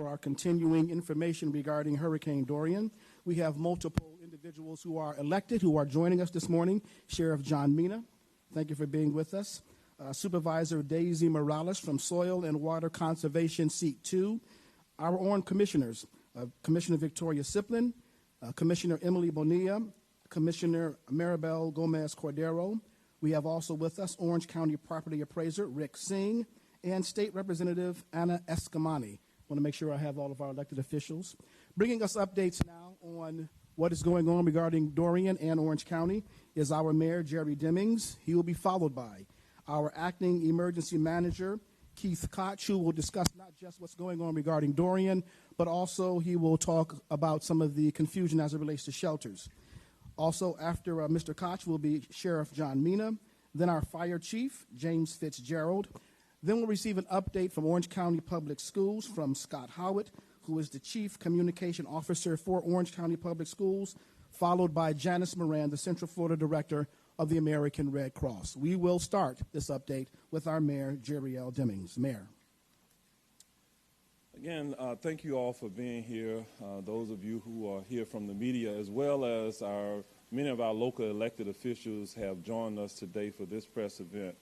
for our continuing information regarding Hurricane Dorian. We have multiple individuals who are elected who are joining us this morning. Sheriff John Mina, thank you for being with us. Supervisor Daisy Morales from Soil and Water Conservation Seat 2. Our own commissioners, Commissioner Victoria Siplin, Commissioner Emily Bonilla, Commissioner Maribel Gomez Cordero. We have also with us Orange County Property Appraiser Rick Singh and State Representative Anna Escamani. I want to make sure I have all of our elected officials. Bringing us updates now on what is going on regarding Dorian and Orange County is our Mayor, Jerry Demings. He will be followed by our Acting Emergency Manager, Keith Koch, who will discuss not just what's going on regarding Dorian, but also he will talk about some of the confusion as it relates to shelters. Also, after Mr. Koch will be Sheriff John Mina, then our Fire Chief, James Fitzgerald. Then we'll receive an update from Orange County Public Schools from Scott Howitt, who is the Chief Communication Officer for Orange County Public Schools, followed by Janice Moran, the Central Florida Director of the American Red Cross. We will start this update with our Mayor, Jerry L. Demings. Mayor. Again, thank you all for being here, those of you who are here from the media, as well as many of our local elected officials have joined us today for this press event.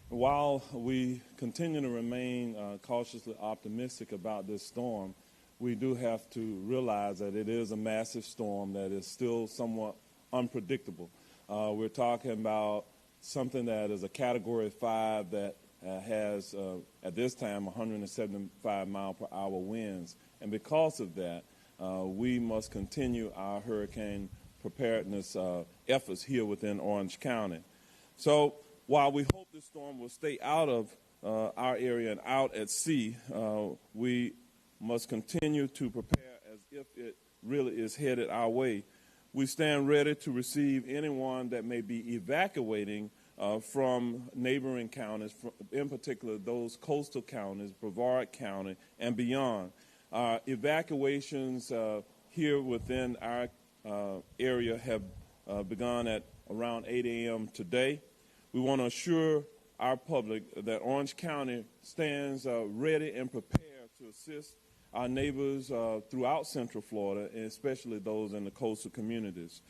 While we continue to remain cautiously optimistic about this storm, we do have to realize that it is a massive storm that is still somewhat unpredictable. We're talking about something that is a Category 5 that has, at this time, 175 mile per hour winds. And because of that, we must continue our hurricane preparedness efforts here within Orange County. So while we hope this storm will stay out of our area and out at sea, we must continue to prepare as if it really is headed our way. We stand ready to receive anyone that may be evacuating from neighboring counties, in particular those coastal counties, Brevard County, and beyond. Evacuations here within our area have begun at around 8 a.m. today. We want to assure our public that Orange County stands ready and prepared to assist our neighbors throughout Central Florida, and especially those in the coastal communities.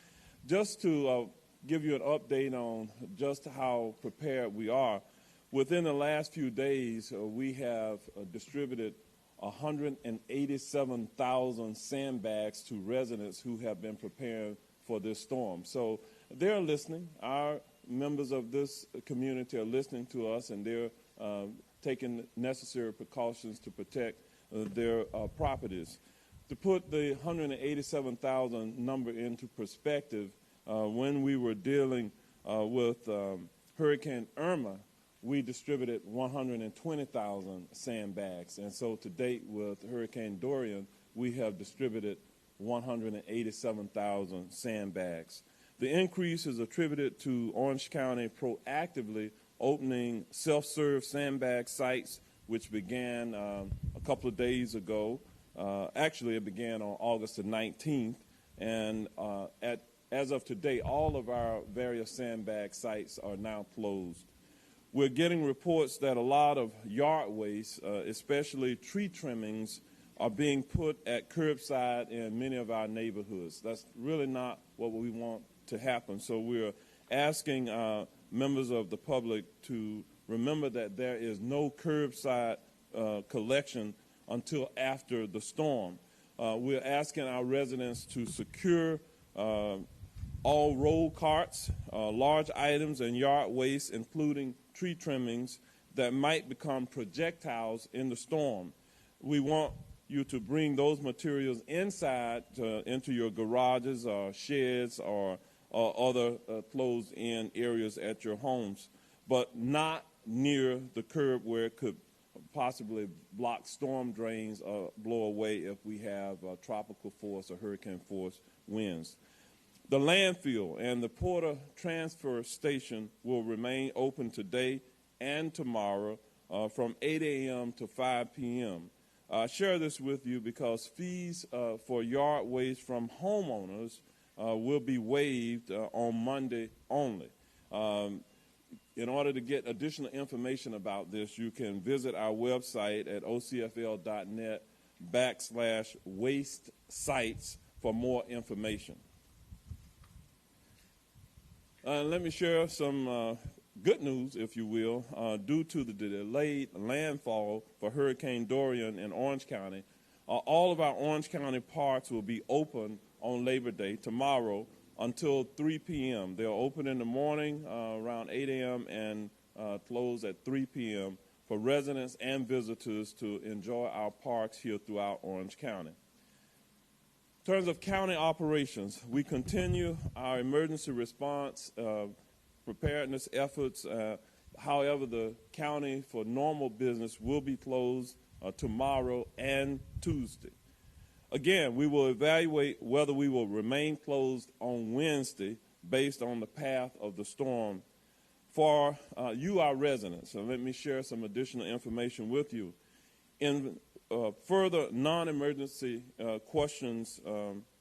Just to give you an update on just how prepared we are, within the last few days, we have distributed 187,000 sandbags to residents who have been preparing for this storm. So they're listening. Our members of this community are listening to us, and they're taking necessary precautions to protect their properties. To put the 187,000 number into perspective, when we were dealing with Hurricane Irma, we distributed 120,000 sandbags. And so to date with Hurricane Dorian, we have distributed 187,000 sandbags. The increase is attributed to Orange County proactively opening self-serve sandbag sites, which began a couple of days ago. Actually, it began on August the 19th. And as of today, all of our various sandbag sites are now closed. We're getting reports that a lot of yard waste, especially tree trimmings, are being put at curbside in many of our neighborhoods. That's really not what we want to happen. So we're asking members of the public to remember that there is no curbside collection until after the storm. We're asking our residents to secure all roll carts, large items, and yard waste, including tree trimmings that might become projectiles in the storm. We want you to bring those materials inside into your garages or sheds or other closed-in areas at your homes, but not near the curb where it could possibly block storm drains or blow away if we have tropical force or hurricane force winds. The landfill and the Porter Transfer Station will remain open today and tomorrow from 8 a.m. to 5 p.m. I share this with you because fees for yard waste from homeowners will be waived on Monday only. In order to get additional information about this, you can visit our website at ocfl.net www.orangecounty.gov/waste sites for more information. Let me share some good news, if you will. Due to the delayed landfall for Hurricane Dorian in Orange County, all of our Orange County parks will be open on Labor Day tomorrow until 3 p.m. They'll open in the morning around 8 a.m. and close at 3 p.m. for residents and visitors to enjoy our parks here throughout Orange County. In terms of county operations, we continue our emergency response preparedness efforts. However, the county for normal business will be closed tomorrow and Tuesday. Again, we will evaluate whether we will remain closed on Wednesday based on the path of the storm. For you, our residents, and let me share some additional information with you. In further non-emergency questions,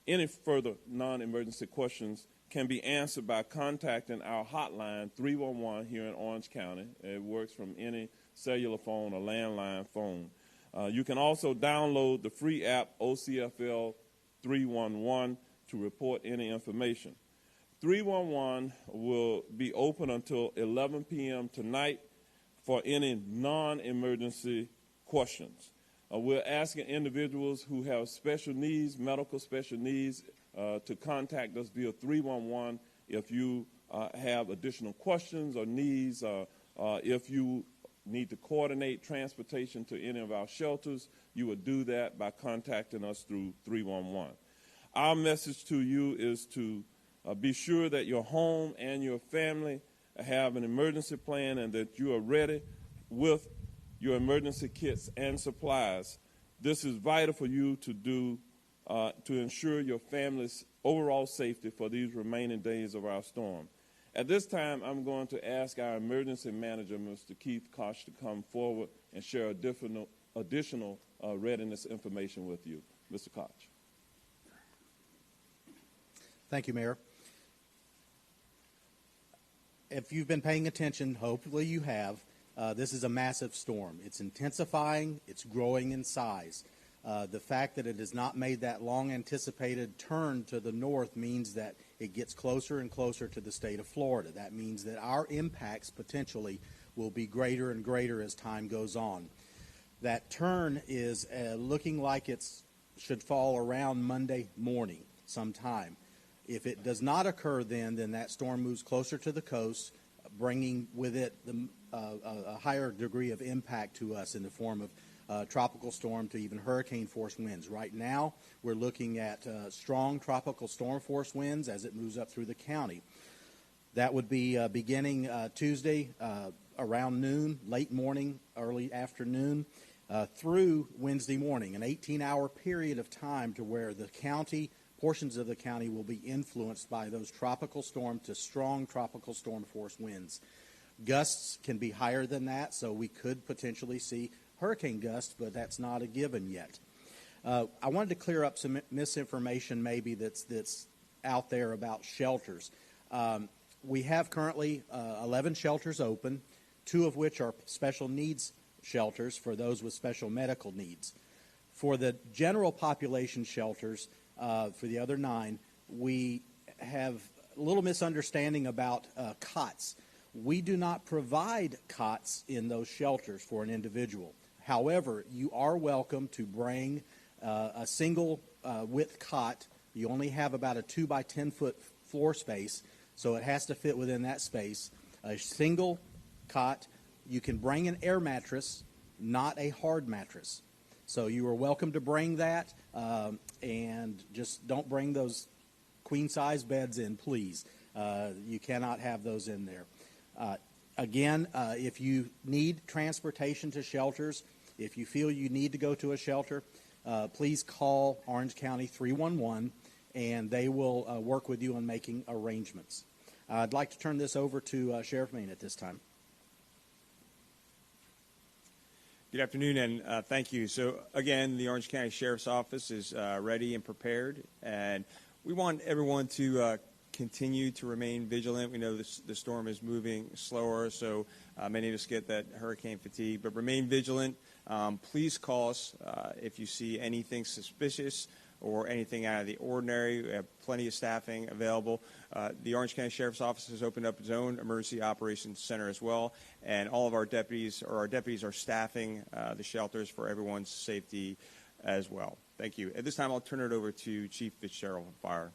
any further non-emergency questions can be answered by contacting our hotline 311 here in Orange County. It works from any cellular phone or landline phone. You can also download the free app OCFL 311 to report any information. 311 will be open until 11 p.m. tonight for any non-emergency questions. We're asking individuals who have special needs, medical special needs, to contact us via 311 if you have additional questions or needs, if you need to coordinate transportation to any of our shelters, you would do that by contacting us through 311. Our message to you is to be sure that your home and your family have an emergency plan and that you are ready with your emergency kits and supplies. This is vital for you to do to ensure your family's overall safety for these remaining days of our storm. At this time, I'm going to ask our emergency manager, Mr. Keith Koch, to come forward and share additional readiness information with you. Mr. Koch. Thank you, Mayor. If you've been paying attention, hopefully you have, this is a massive storm. It's intensifying. It's growing in size. The fact that it has not made that long-anticipated turn to the north means that it gets closer and closer to the state of Florida. That means that our impacts potentially will be greater and greater as time goes on. That turn is looking like it should fall around Monday morning sometime. If it does not occur then that storm moves closer to the coast, bringing with it a higher degree of impact to us in the form of tropical storm to even hurricane force winds. Right now, we're looking at strong tropical storm force winds as it moves up through the county. That would be beginning Tuesday around noon, late morning, early afternoon, through Wednesday morning, an 18-hour period of time to where the county, portions of the county will be influenced by those tropical storm to strong tropical storm force winds. Gusts can be higher than that, so we could potentially see hurricane gusts, but that's not a given yet. I wanted to clear up some misinformation maybe that's out there about shelters. We have currently 11 shelters open, 2 of which are special needs shelters for those with special medical needs. For the general population shelters, for the other 9, we have a little misunderstanding about cots. We do not provide cots in those shelters for an individual. However, you are welcome to bring a single width cot. You only have about a 2 by 10 foot floor space, so it has to fit within that space. A single cot. You can bring an air mattress, not a hard mattress. So you are welcome to bring that, and just don't bring those queen size beds in, please. You cannot have those in there. Again, if you need transportation to shelters, if you feel you need to go to a shelter, please call Orange County 311, and they will work with you on making arrangements. I'd like to turn this over to Sheriff Main at this time. Good afternoon, and thank you. So, again, the Orange County Sheriff's Office is ready and prepared, and we want everyone to continue to remain vigilant. We know the storm is moving slower, so many of us get that hurricane fatigue, but remain vigilant. Please call us if you see anything suspicious or anything out of the ordinary. We have plenty of staffing available. The Orange County Sheriff's Office has opened up its own Emergency Operations Center as well, and all of our deputies are staffing the shelters for everyone's safety as well. Thank you. At this time, I'll turn it over to Chief Fitzgerald from Fire.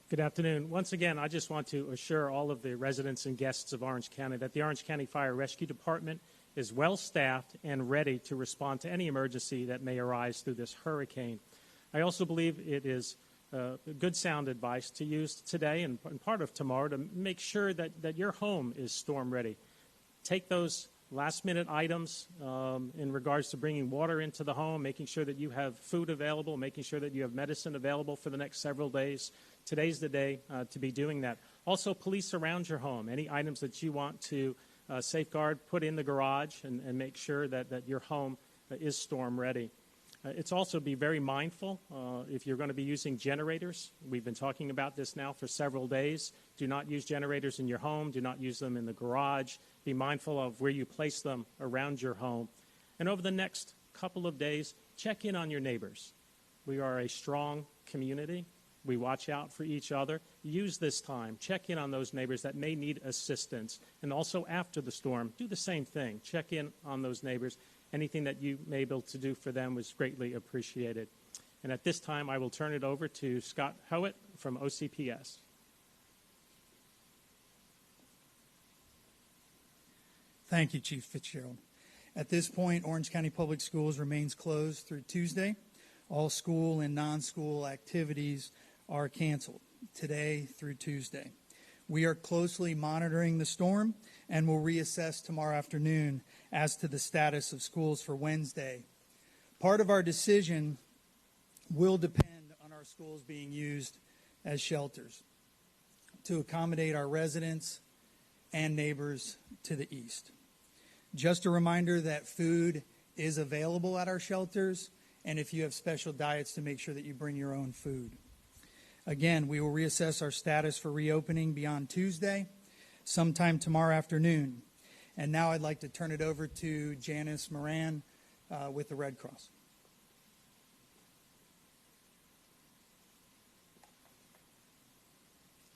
Good afternoon. Once again, I just want to assure all of the residents and guests of Orange County that the Orange County Fire Rescue Department is well-staffed and ready to respond to any emergency that may arise through this hurricane. I also believe it is good sound advice to use today and part of tomorrow to make sure that your home is storm ready. Take those last-minute items in regards to bringing water into the home, making sure that you have food available, making sure that you have medicine available for the next several days. Today's the day to be doing that. Also, police around your home. Any items that you want to safeguard, put in the garage and make sure that your home is storm ready. It's also be very mindful if you're going to be using generators. We've been talking about this now for several days. Do not use generators in your home. Do not use them in the garage. Be mindful of where you place them around your home. And over the next couple of days, check in on your neighbors. We are a strong community. We watch out for each other. Use this time. Check in on those neighbors that may need assistance. And also after the storm, do the same thing. Check in on those neighbors. Anything that you may be able to do for them was greatly appreciated. And at this time, I will turn it over to Scott Howitt from OCPS. Thank you, Chief Fitzgerald. At this point, Orange County Public Schools remains closed through Tuesday. All school and non-school activities are canceled today through Tuesday. We are closely monitoring the storm and will reassess tomorrow afternoon as to the status of schools for Wednesday. Part of our decision will depend on our schools being used as shelters to accommodate our residents and neighbors to the east. Just a reminder that food is available at our shelters, and if you have special diets, to make sure that you bring your own food. Again, we will reassess our status for reopening beyond Tuesday, sometime tomorrow afternoon. And now I'd like to turn it over to Janice Moran with the Red Cross.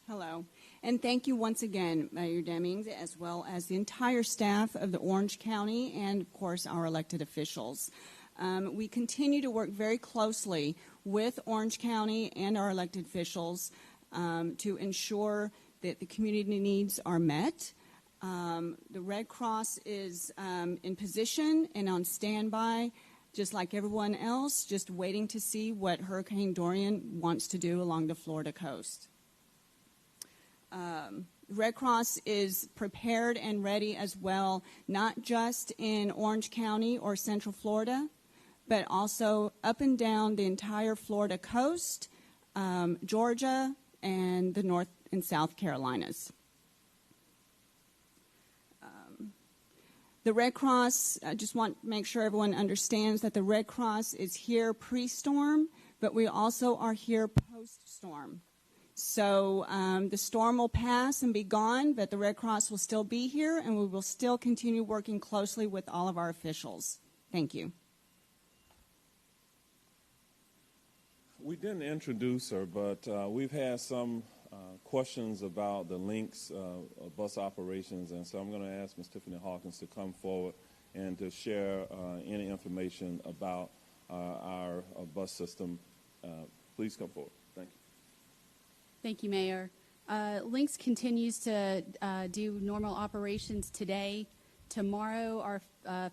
Hello, and thank you once again, Mayor Demings, as well as the entire staff of the Orange County and, of course, our elected officials. We continue to work very closely with Orange County and our elected officials to ensure that the community needs are met. The Red Cross is in position and on standby, just like everyone else, just waiting to see what Hurricane Dorian wants to do along the Florida coast. Red Cross is prepared and ready as well, not just in Orange County or Central Florida, but also up and down the entire Florida coast, Georgia, and the North and South Carolinas. The Red Cross, I just want to make sure everyone understands that the Red Cross is here pre-storm, but we also are here post-storm. So the storm will pass and be gone, but the Red Cross will still be here, and we will still continue working closely with all of our officials. Thank you. We didn't introduce her, but we've had some questions about the links of bus operations, and so I'm going to ask Ms. Tiffany Hawkins to come forward and to share any information about our bus system. Please come forward. Thank you. Thank you, Mayor. Lynx continues to do normal operations today. Tomorrow, our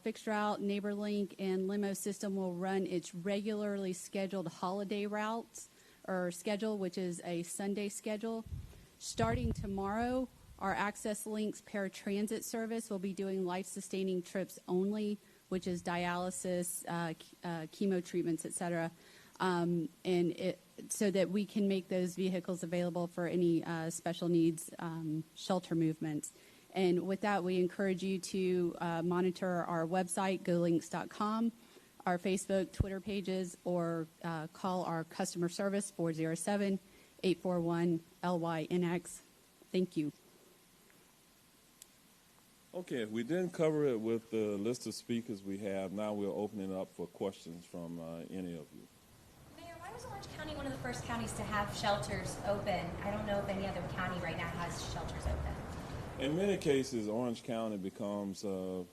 fixed route, NeighborLink, and limo system will run its regularly scheduled holiday routes or schedule, which is a Sunday schedule. Starting tomorrow, our Access Links paratransit service will be doing life-sustaining trips only, which is dialysis, chemo treatments, et cetera, so that we can make those vehicles available for any special needs shelter movements. And with that, we encourage you to monitor our website, golinks.com, our Facebook, Twitter pages, or call our customer service, 407-841-LYNX. Thank you. Okay, if we didn't cover it with the list of speakers we have, now we're opening up for questions from any of you. Mayor, why was Orange County one of the first counties to have shelters open? I don't know if any other county right now has shelters open. In many cases, Orange County becomes a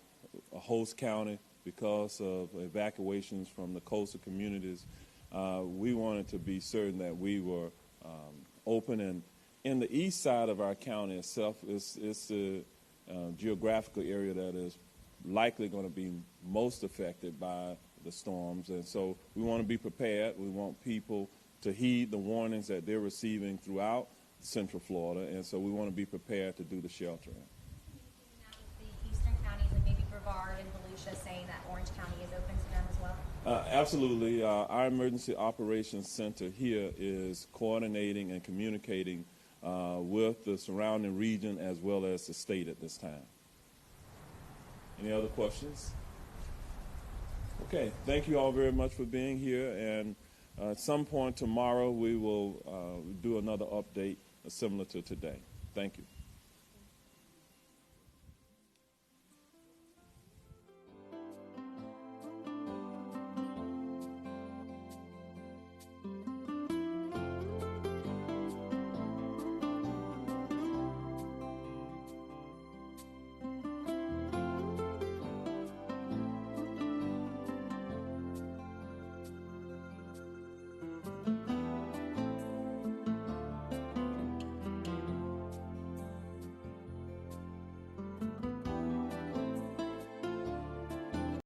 host county because of evacuations from the coastal communities. We wanted to be certain that we were open, and in the east side of our county itself, it's the geographical area that is likely going to be most affected by the storms. And so we want to be prepared. We want people to heed the warnings that they're receiving throughout Central Florida, and so we want to be prepared to do the sheltering. The eastern counties and maybe Brevard and Volusia saying that Orange County is open to them as well? Absolutely. Our Emergency Operations Center here is coordinating and communicating with the surrounding region as well as the state at this time. Any other questions? Okay, thank you all very much for being here, and at some point tomorrow we will do another update similar to today. Thank you.